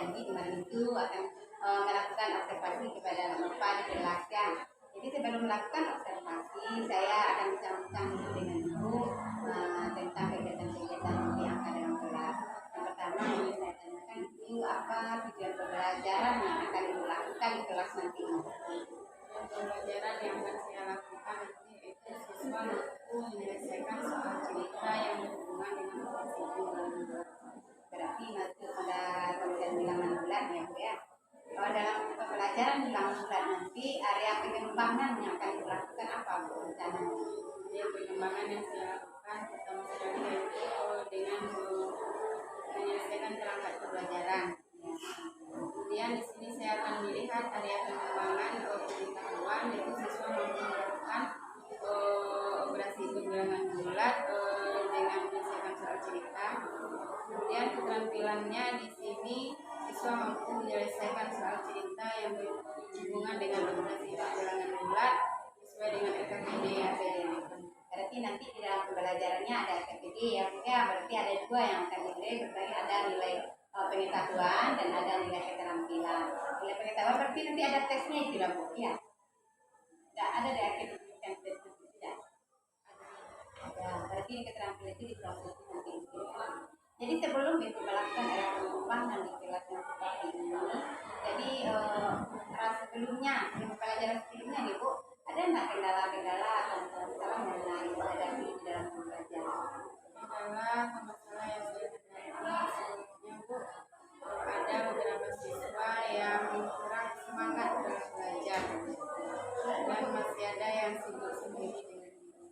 janji kemarin itu akan melakukan observasi kepada Bapak di kelasnya. Jadi sebelum melakukan observasi, saya akan bincang-bincang dulu dengan Ibu tentang kegiatan-kegiatan yang ada dalam kelas. Yang pertama yang saya tanyakan itu apa tujuan pembelajaran yang akan Ibu lakukan di kelas nanti. Pembelajaran yang akan saya lakukan nanti itu siswa mampu menyelesaikan soal cerita yang berhubungan dengan operasi bilangan bulat. Berarti masuk pada konten bilangan bulat ya Bu ya. Kalau dalam pembelajaran bilangan bulat nanti area pengembangan yang akan dilakukan apa Bu rencananya? Jadi pengembangan yang saya lakukan pertama sekali yaitu dengan menyelesaikan perangkat pembelajaran. Kemudian di sini saya akan melihat area pengembangan pengetahuan yaitu siswa mampu melakukan operasi bilangan bulat dengan menyelesaikan soal cerita. Kemudian keterampilannya di sini siswa mampu menyelesaikan soal cerita yang berhubungan dengan operasi bilangan bulat sesuai dengan RKPD yang saya jadikan. Berarti nanti di dalam pembelajarannya ada RKPD ya Bu ya. Berarti ada dua yang akan dinilai, berarti ada nilai pengetahuan dan ada nilai keterampilan. Nilai pengetahuan berarti nanti ada tesnya itu lah Bu ya. Tidak ada di akademik yang tes itu tidak. Ada. Berarti ini keterampilan itu diproses nanti. Jadi sebelum itu melakukan area pengembangan di kelas yang seperti ini, jadi sebelum pelajaran sebelumnya nih Bu, ada nggak kendala-kendala atau masalah yang dihadapi di dalam pembelajaran? Kendala atau masalah yang saya hadapi sebelumnya Bu, ada beberapa siswa yang kurang semangat dalam belajar dan masih ada yang sibuk sendiri dengan diri.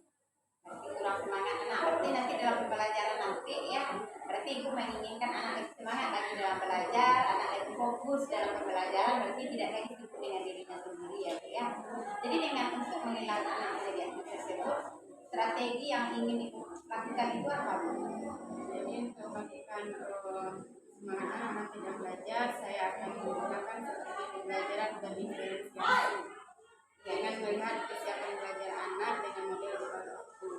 Berarti kurang semangat anak. Berarti nanti dalam pembelajaran nanti ya, berarti Ibu menginginkan anak lebih semangat lagi dalam belajar, anak lebih fokus dalam pembelajaran, berarti tidak lagi sibuk dengan dirinya sendiri ya Bu ya. Jadi dengan untuk mengenal anak menjadi aktif tersebut, strategi yang ingin Ibu lakukan itu apa Bu? Jadi untuk memberikan semangat anak nanti dalam belajar, saya akan menggunakan strategi pembelajaran berdiferensiasi dengan melihat kesiapan belajar anak dengan model power of two.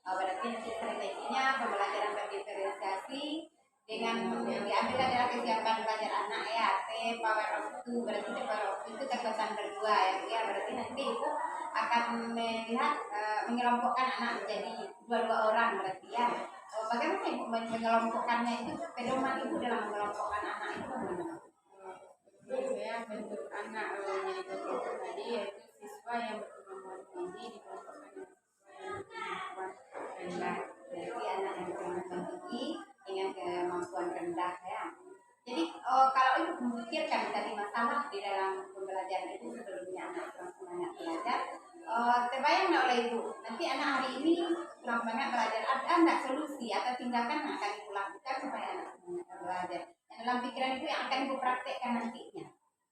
Berarti nanti strateginya pembelajaran berdiferensiasi dengan diambil adalah kesiapan belajar anak ya, T power of two. Berarti T power of two itu kekuatan berdua ya Bu ya. Berarti nanti Ibu akan melihat mengelompokkan anak menjadi dua orang berarti ya. Bagaimana Ibu mengelompokkannya itu? Pedoman Ibu dalam mengelompokkan anak itu bagaimana? Saya bentuk anak menjadi kelompok tadi yaitu siswa yang berkemampuan tinggi dikelompokkan dengan siswa yang berkemampuan rendah. Berarti anak yang berkemampuan tinggi dengan kemampuan rendah ya. Jadi kalau Ibu memikirkan tadi masalah di dalam pembelajaran itu sebelumnya anak kurang semangat belajar, terbayang nggak oleh Ibu nanti anak hari ini kurang semangat belajar, ada nggak solusi atau tindakan yang akan Ibu lakukan supaya anak semangat belajar? Yang dalam pikiran Ibu yang akan Ibu praktekkan nantinya.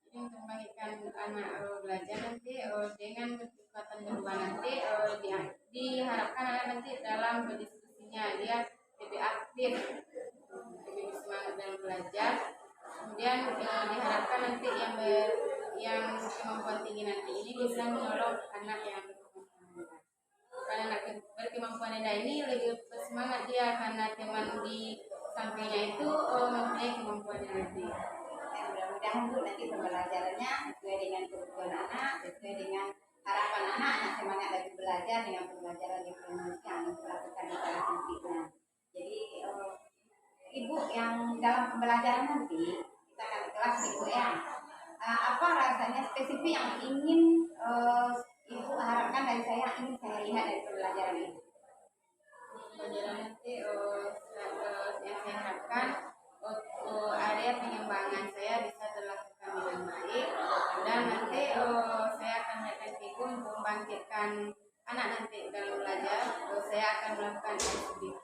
Jadi untuk membangkitkan anak belajar nanti dengan kekuatan berdua nanti diharapkan anak nanti dalam berdiskusinya dia lebih aktif, lebih semangat dalam belajar. Kemudian diharapkan nanti yang kemampuan tinggi nanti ini bisa menolong anak yang berkemampuan rendah. Karena anak berkemampuan rendah ini lebih bersemangat dia karena teman di sampingnya itu mempunyai kemampuan yang lebih. Mudah-mudahan Bu nanti pembelajarannya sesuai dengan kebutuhan anak, sesuai dengan harapan anak semangat lagi belajar dengan pembelajaran diferensiasi yang dilakukan di kelas nantinya. Jadi Ibu yang dalam pembelajaran nanti kita akan kelas Ibu ya. Apa rasanya spesifik yang ingin Ibu harapkan dari saya, ingin saya lihat dari pembelajaran ini? Pembelajaran nanti yang saya harapkan area pengembangan saya bisa dilakukan dengan baik dan nanti saya akan melakukan Ibu untuk membangkitkan anak nanti dalam belajar. Saya akan melakukan SBT.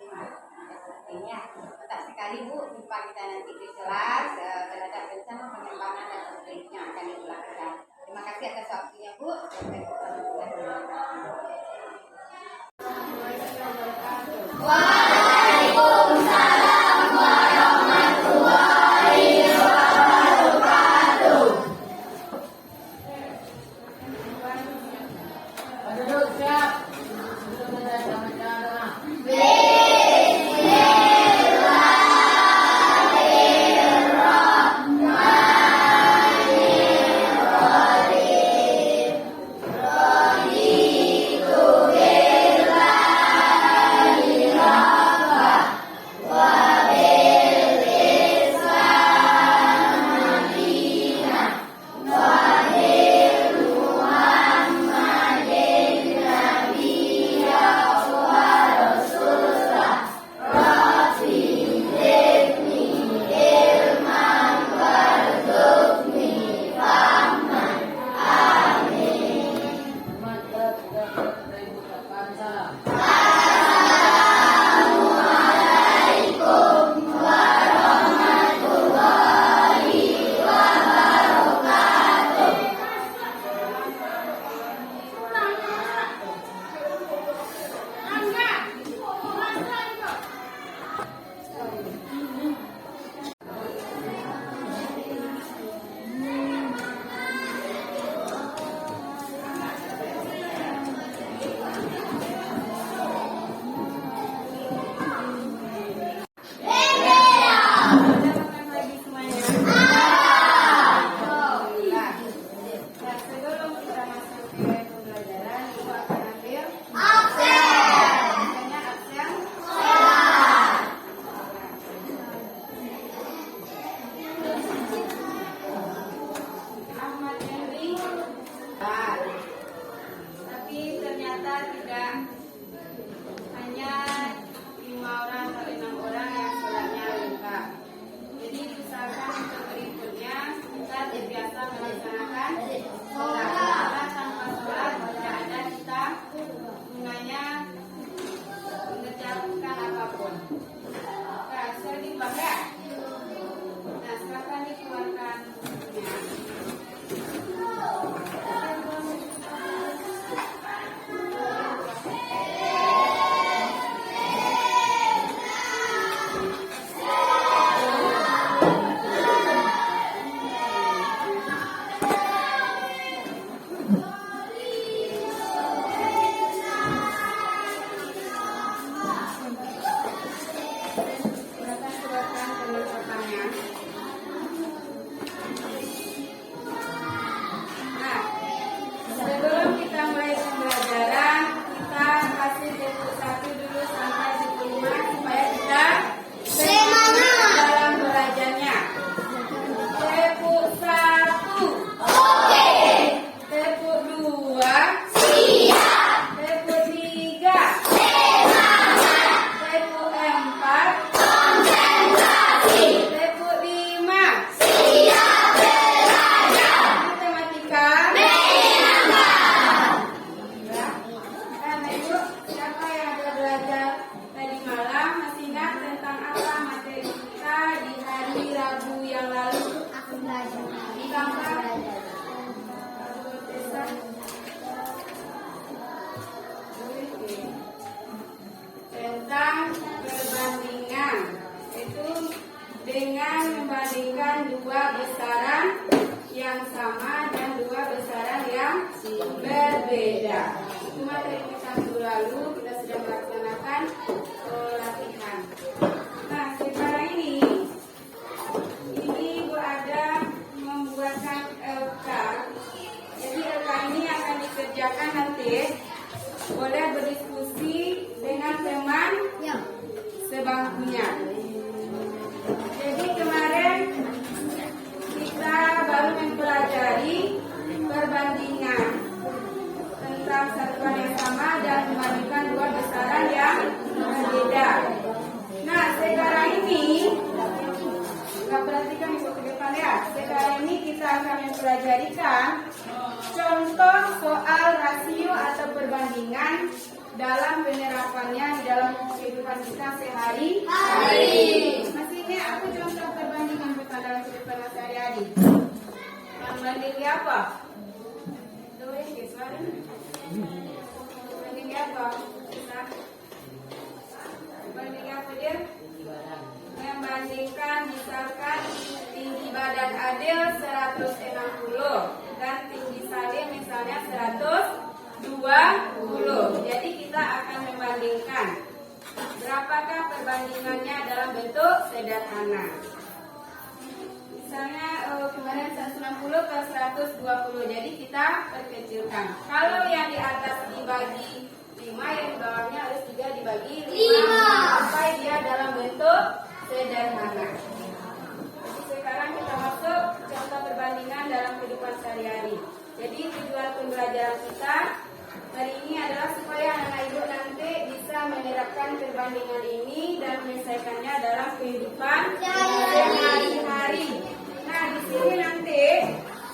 Artinya tetap sekali Bu, jumpa kita nanti di kelas terhadap rencana pengembangan dan strategi yang akan dilakukan. Terima kasih atas waktunya Bu. Sampai jumpa. yang sama dan dua besaran yang berbeda. Itu materi kita minggu lalu, kita sudah melaksanakan latihan. Nah, sekarang ini Ibu ada membuatkan LK. Jadi LK ini akan dikerjakan nanti. Boleh berdiskusi dengan teman sebangkunya. Jadi kemarin kita baru mempelajari perbandingan tentang satuan yang sama dan membandingkan dua besaran yang berbeda. Nah, sekarang ini kita perhatikan ibu ke depan ya. Sekarang ini kita akan mempelajarikan contoh soal rasio atau perbandingan dalam penerapannya di dalam kehidupan kita sehari-hari. Masih ini aku contoh perbandingan kita dalam kehidupan sehari-hari. Membandingkan apa? Tuh ya, suara. Membandingkan apa? Membandingkan apa dia? Membandingkan misalkan tinggi badan Adil 160 dan tinggi Salim misalnya 120. Jadi kita akan membandingkan berapakah perbandingannya dalam bentuk sederhana. Misalnya kemarin 160 ke 120. Jadi kita perkecilkan. Kalau yang di atas dibagi 5, yang di bawahnya harus juga dibagi 5 sampai dia dalam bentuk sederhana. Jadi sekarang kita masuk contoh perbandingan dalam kehidupan sehari-hari. Jadi tujuan pembelajaran kita hari ini adalah supaya anak ibu nanti bisa menerapkan perbandingan ini dan menyelesaikannya dalam kehidupan sehari-hari. Nah, di sini nanti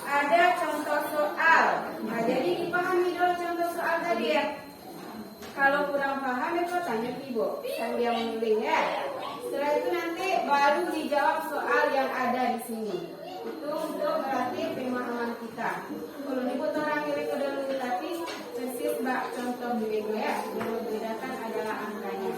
ada contoh soal. Nah, jadi dipahami dulu contoh soal tadi ya. Kalau kurang paham itu tanya ibu sambil menulis ya. Setelah itu nanti baru dijawab soal yang ada di sini. Itu untuk melatih pemahaman kita. Kalau ibu orang milik dulu tapi persis bak contoh milik ya. Yang membedakan adalah angkanya.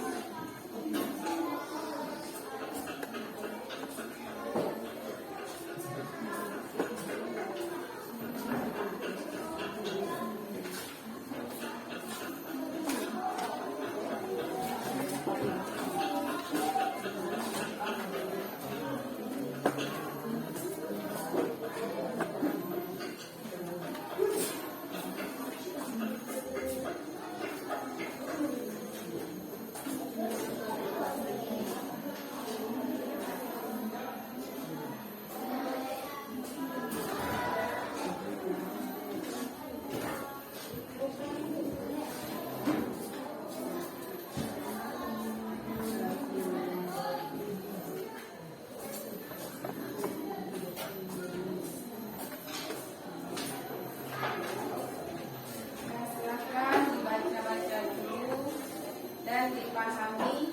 Dipahami,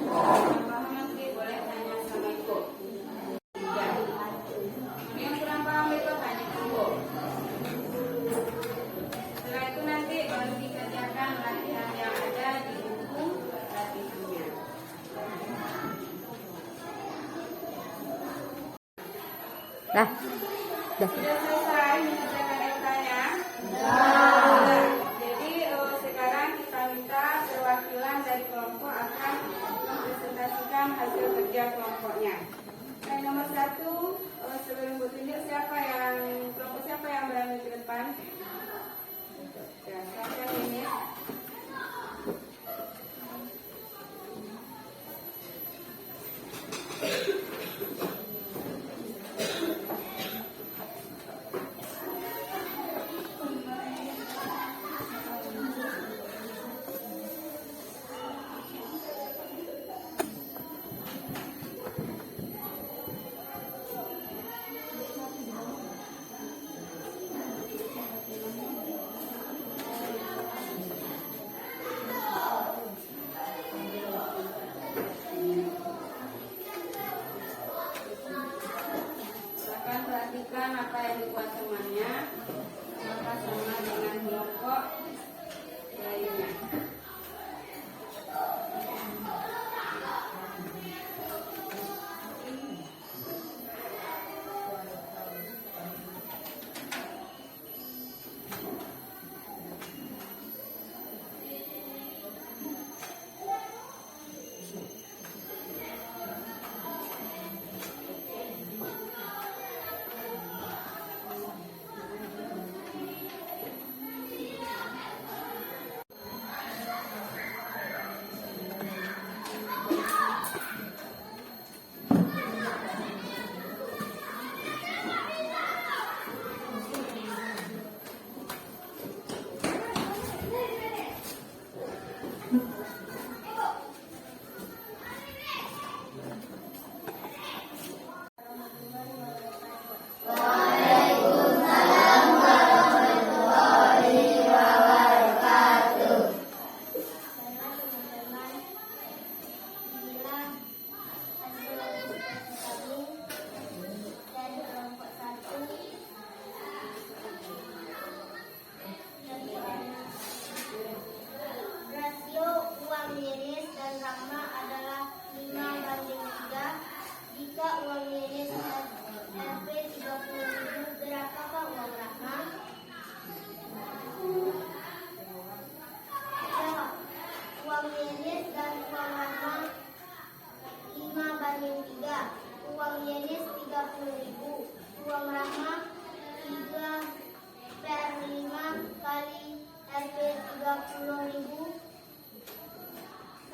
paham nanti boleh tanya sama ibu. Ya. Yang kurang paham itu tanya ke ibu. Setelah itu nanti baru dikerjakan latihan yang ada di buku latihannya. Sudah selesai mengerjakan LK-nya? Sekarang kita minta perwakilan dari kelompok akan mempresentasikan hasil kerja kelompoknya. Dan nomor 1, sebelum bertunjuk kelompok siapa yang berani ke depan? Ya, siapa ini?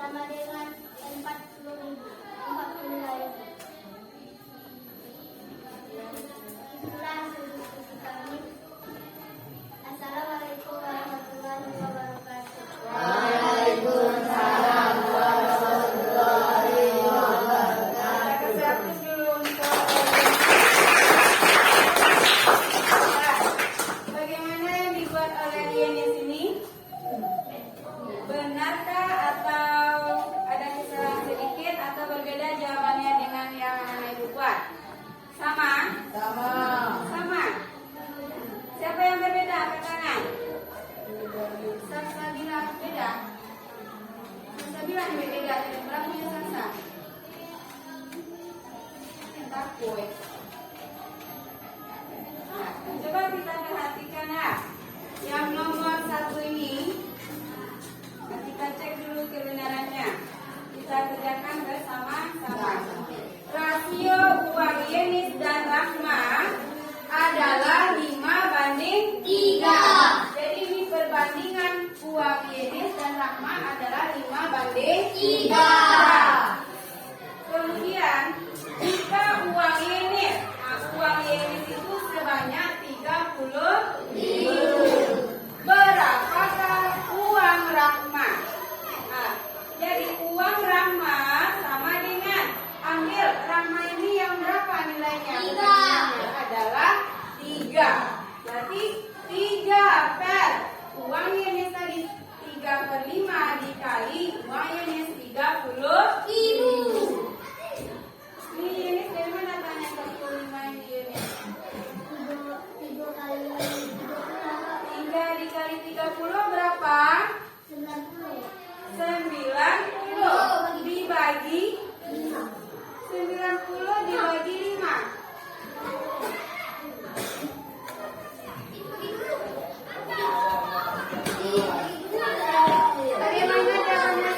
sama dengan 40.000. Itulah hasil diskusi kami. Assalamualaikum warahmatullahi wabarakatuh. Waalaikumsalam warahmatullahi wabarakatuh. Kita hapus dulu untuk bagaimana yang dibuat oleh Dian di sini? Benarkah atau ada kesalahan sedikit atau berbeda jawabannya dengan yang mana Ibu buat? Sama? Sama. Sama. Siapa yang berbeda? Angkat tangan. Saksa bilang beda. Saksa bilang berbeda. Berapa punya Saksa? Takut. Nah, coba kita perhatikan ya. Yang nomor 1 ini, nah, kita cek dulu kebenarannya. Kita kerjakan bersama-sama. Rasio uang Yenis dan Rahma adalah 5:3. Jadi ini perbandingan uang Yenis dan Rahma adalah 5:3. Kemudian jika uang Yenis, uang Yenis itu sebanyak 30.000. Berapakah uang Rahma? Nah, jadi uang Rahma sama dengan ambil Rahma ini yang berapa nilainya? 3. Adalah 3. Berarti 3 per uang Yenis tadi 3/5 dikali uang Yenis 30.000. Ini Yenis dari mana tanya 35 ini Yenis? 3 dikali 30 berapa? 90 dibagi 90 dibagi 5. Bagaimana jawabannya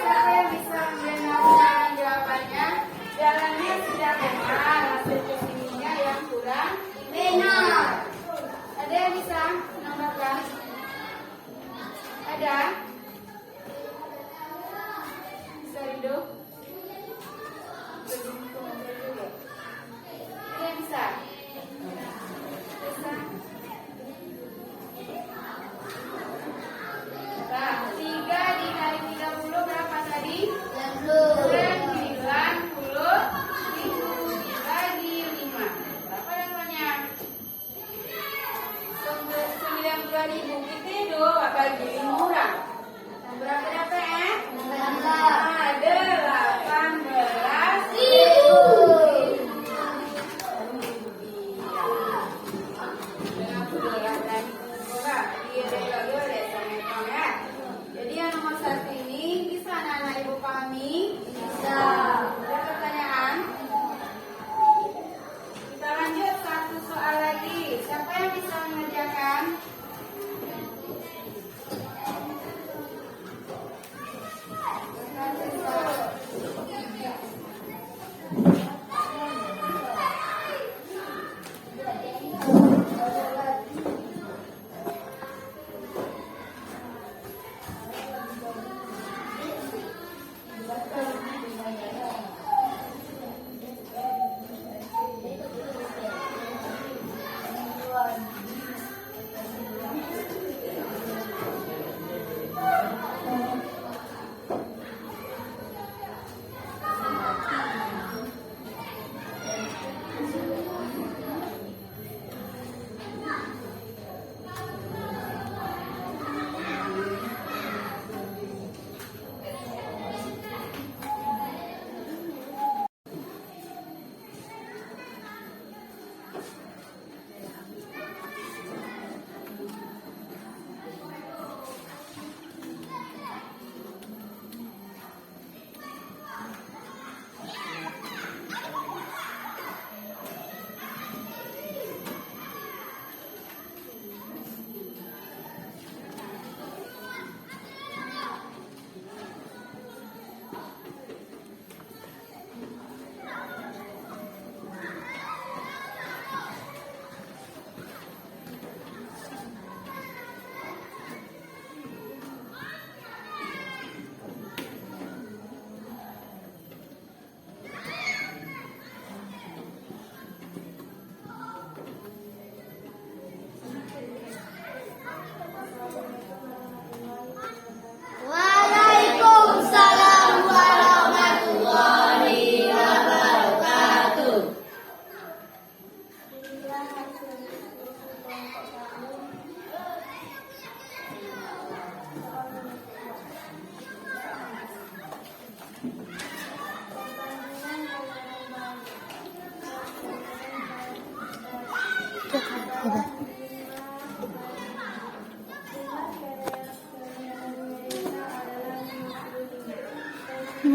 Mau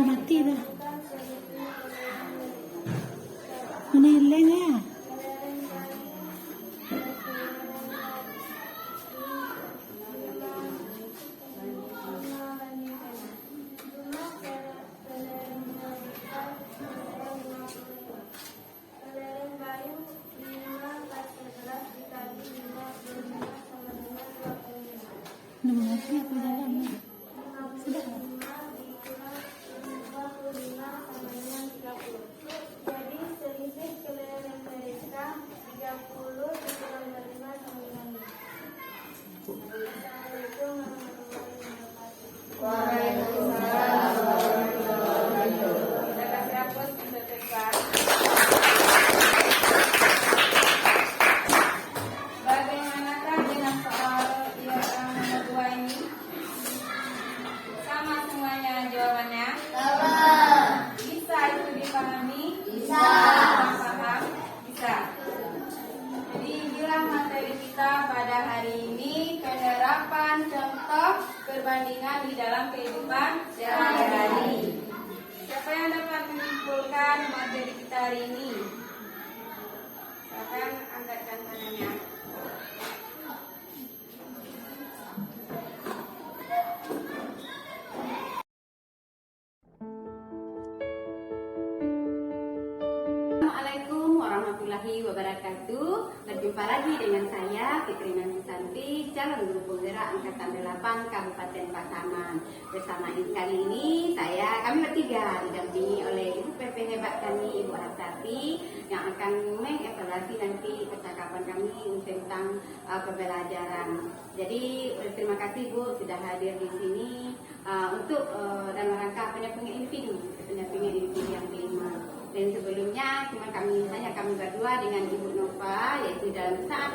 mati dah. Mana hilang ya? Nama lagi apa jalannya? Sudah. Jadi selisih kelereng mereka 30 dikurang 5 sama dengan 5. Assalamualaikum warahmatullahi wabarakatuh. Kita kasih hapus untuk depan. Bagaimanakah dengan soal yang nomor 2 ini? Sama semuanya jawabannya? Bisa itu dipahami? Bisa. Paham? Bisa. Jadi inilah materi kita pada hari ini, penerapan contoh perbandingan di dalam kehidupan sehari-hari. Siapa yang dapat menyimpulkan materi kita hari ini? Silakan angkatkan tangannya. Assalamualaikum warahmatullahi wabarakatuh. Berjumpa lagi dengan saya Fitri Nanti, calon guru penggerak angkatan 8 Kabupaten Pasaman. Bersama kali ini kami bertiga didampingi oleh Ibu PP hebat kami, Ibu Hasati, yang akan mengevaluasi nanti percakapan kami tentang pembelajaran. Jadi terima kasih Bu sudah hadir di sini untuk dalam rangka pendampingan individu yang kelima. Dan sebelumnya hanya kami berdua dengan Ibu Nova, yaitu dalam saat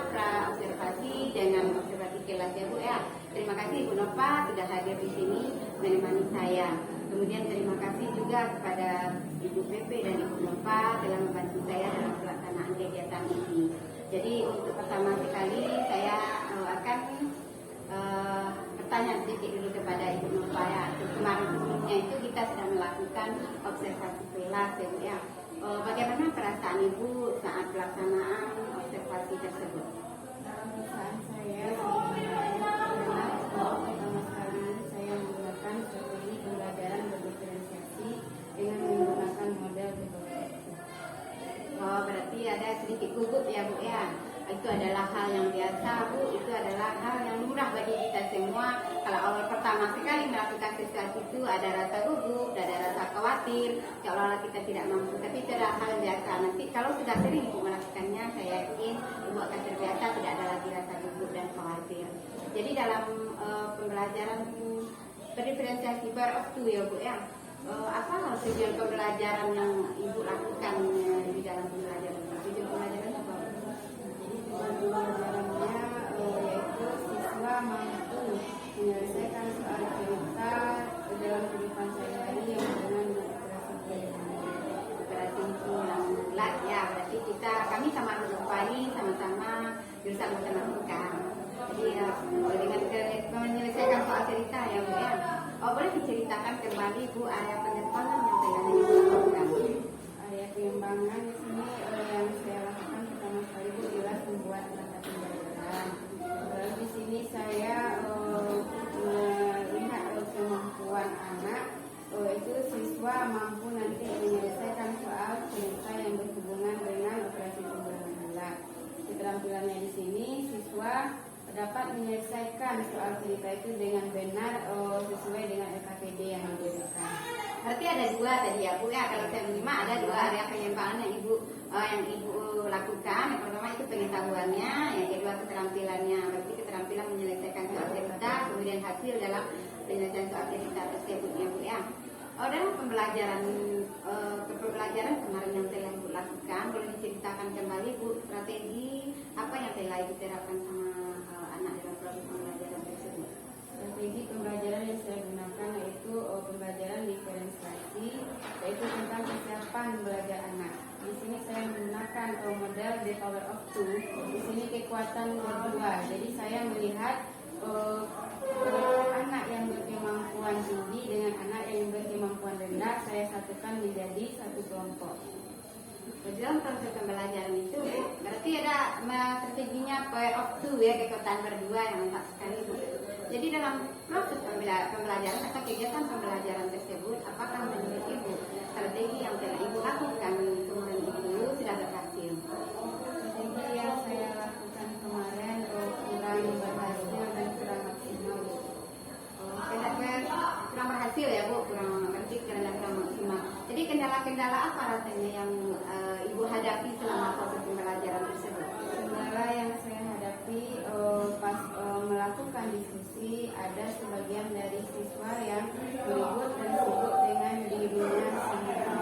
observasi dengan observasi kelas ya Bu ya. Terima kasih Ibu Nova sudah hadir di sini menemani saya. Kemudian terima kasih juga kepada Ibu Pepe dan Ibu Nova telah membantu saya dalam pelaksanaan kegiatan ini. Jadi untuk pertama sekali saya akan bertanya sedikit dulu kepada Ibu Nova ya. Kemarin sebelumnya itu kita sudah melakukan observasi kelas ya Bu ya. Bagaimana perasaan Ibu saat pelaksanaan observasi tersebut? Perasaan saya pertama sekali saya menggunakan strategi pembelajaran berdiferensiasi dengan menggunakan model berbagai. Oh, berarti ada sedikit gugup ya Bu ya. Itu adalah hal yang biasa Bu, itu adalah hal yang lumrah bagi kita semua. Kalau awal pertama sekali melakukan sesuatu itu ada rasa gugup, ada rasa khawatir, seolah-olah kita tidak mampu. Tapi itu adalah hal biasa. Nanti kalau sudah sering Ibu melakukannya, saya yakin Ibu akan terbiasa, tidak ada lagi rasa gugup dan khawatir. Jadi dalam pembelajaran berdiferensiasi bar of two ya Bu ya. Apa tujuan pembelajaran yang Ibu lakukan di dalam pembelajaran? Tujuan pembelajaran apa? Pembelajarannya yaitu siswa mampu menyelesaikan soal cerita dalam kehidupan sehari-hari yang dengan operasi Yang bulat ya, berarti kami sama Nova ini sama-sama jurusan matematika. Jadi dengan menyelesaikan soal cerita ya Bu ya. Boleh diceritakan kembali Bu area pengembangan yang telah Ibu lakukan? Area pengembangan di sini yang saya lakukan pertama sekali Bu jelas membuat data pembelajaran. Lalu di sini saya melihat kemampuan anak itu siswa mampu nanti menyelesaikan soal cerita yang berhubungan dengan operasi pembuatan bulat. Keterampilannya di sini siswa dapat menyelesaikan soal cerita itu dengan benar sesuai dengan LKPD yang diberikan. Berarti ada dua tadi ya Bu ya, kalau saya menyimak ada dua area pengembangan yang Ibu lakukan. Yang pertama itu pengetahuannya, yang kedua keterampilannya. Berarti keterampilan menyelesaikan soal cerita, kemudian hasil dalam penyelesaian soal cerita tersebut ya Bu ya. Dalam pembelajaran kemarin yang telah Ibu lakukan, boleh diceritakan kembali Bu strategi apa yang telah Ibu terapkan sama anak dalam proses pembelajaran tersebut? Strategi pembelajaran yang saya gunakan yaitu pembelajaran diferensiasi, yaitu tentang kesiapan belajar anak. Di sini saya menggunakan model the power of 2. Di sini kekuatan berdua. Jadi saya melihat anak yang berkemampuan tinggi dengan anak yang berkemampuan rendah, saya satukan menjadi satu kelompok. Dalam proses pembelajaran itu berarti ada strateginya power of 2 ya, kekuatan berdua yang lengkap sekali Bu. Jadi dalam proses pembelajaran atau kegiatan pembelajaran tersebut, apakah menurut Ibu strategi yang telah Ibu lakukan kemarin itu sudah berhasil? Strategi yang saya lakukan kemarin kurang berhasil dan kurang maksimal. Kurang berhasil ya Bu, berarti karena kurang maksimal. Jadi kendala-kendala apa rasanya yang Ibu hadapi selama proses pembelajaran tersebut? Kendala yang saya hadapi pas melakukan diskusi, ada sebagian dari siswa yang berikut dan sibuk dengan dirinya sendiri.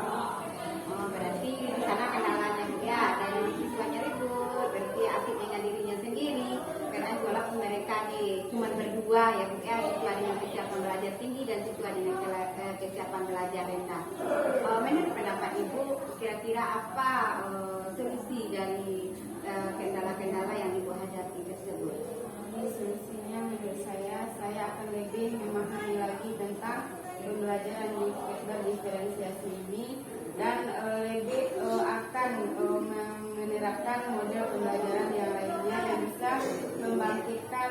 Berarti di sana kendalanya ya dari siswanya ribut, berarti asik dengan dirinya sendiri. Karena walaupun mereka cuma berdua ya Bu ya, siswa dengan kesiapan belajar tinggi dan siswa dengan kesiapan belajar rendah. Menurut pendapat Ibu, kira-kira apa solusi dari kendala-kendala yang Ibu hadapi tersebut? Solusinya menurut saya akan lebih memahami lagi tentang pembelajaran berdiferensiasi ini dan lebih akan menerapkan model pembelajaran yang lainnya yang bisa membangkitkan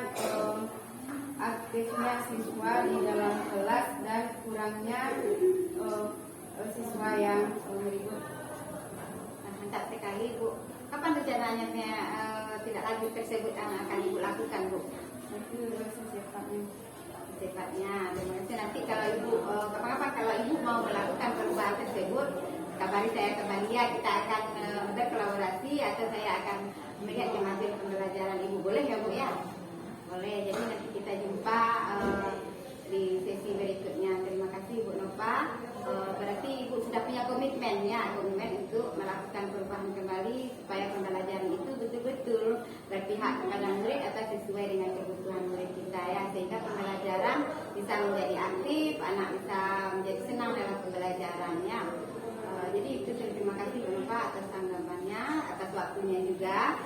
aktifnya siswa di dalam kelas dan kurangnya siswa yang berikut. Mantap sekali Bu. Kapan rencananya tidak lanjut tersebut yang akan Ibu lakukan Bu? Itu Secepatnya. Nanti kalau Ibu kapan-kapan kalau Ibu mau melakukan perubahan tersebut, kabari saya kembali ya, kita akan berkolaborasi atau saya akan melihat hasil pembelajaran Ibu. Boleh ya Bu ya? Boleh. Jadi nanti kita jumpa di sesi berikutnya. Terima kasih Bu Nova. Berarti Ibu sudah punya komitmen untuk melakukan perubahan kembali supaya pembelajaran itu betul-betul berpihak kepada murid atau sesuai dengan kebutuhan murid kita ya, sehingga pembelajaran bisa menjadi aktif, anak bisa menjadi senang dalam pembelajarannya. Jadi itu terima kasih Bu Nova atas tanggapannya, atas waktunya juga.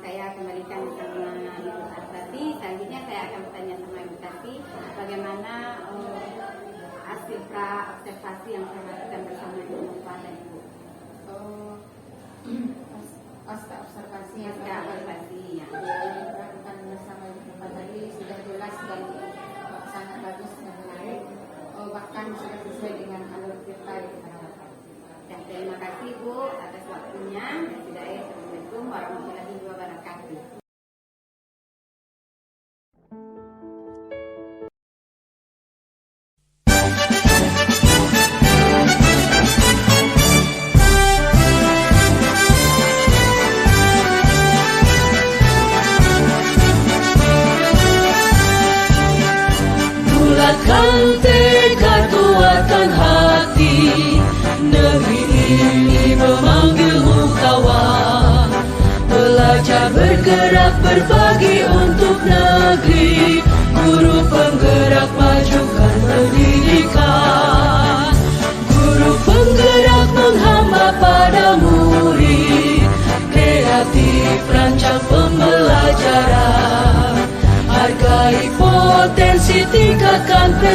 Saya kembalikan sama Ibu Arsati. Selanjutnya saya akan bertanya sama Ibu Tati bagaimana hasil observasi yang saya lakukan bersama Ibu Nova dan Ibu. Pasca observasi Ya, yang dilakukan bersama Ibu Nova tadi sudah jelas dan sangat bagus dan menarik, bahkan sudah sesuai dengan alur kita yang kita harapkan. Dan terima kasih Bu atas waktunya. Assalamualaikum warahmatullahi wabarakatuh. Bulatkan tekad, kuatkan hati, negeri ini memanggilmu kawan. Belajar bergerak berbagi untuk negeri, guru penggerak majukan pendidikan. Guru penggerak menghamba pada murid, kreatif rancang pembelajaran. Hargai potensi, tingkatkan prestasi.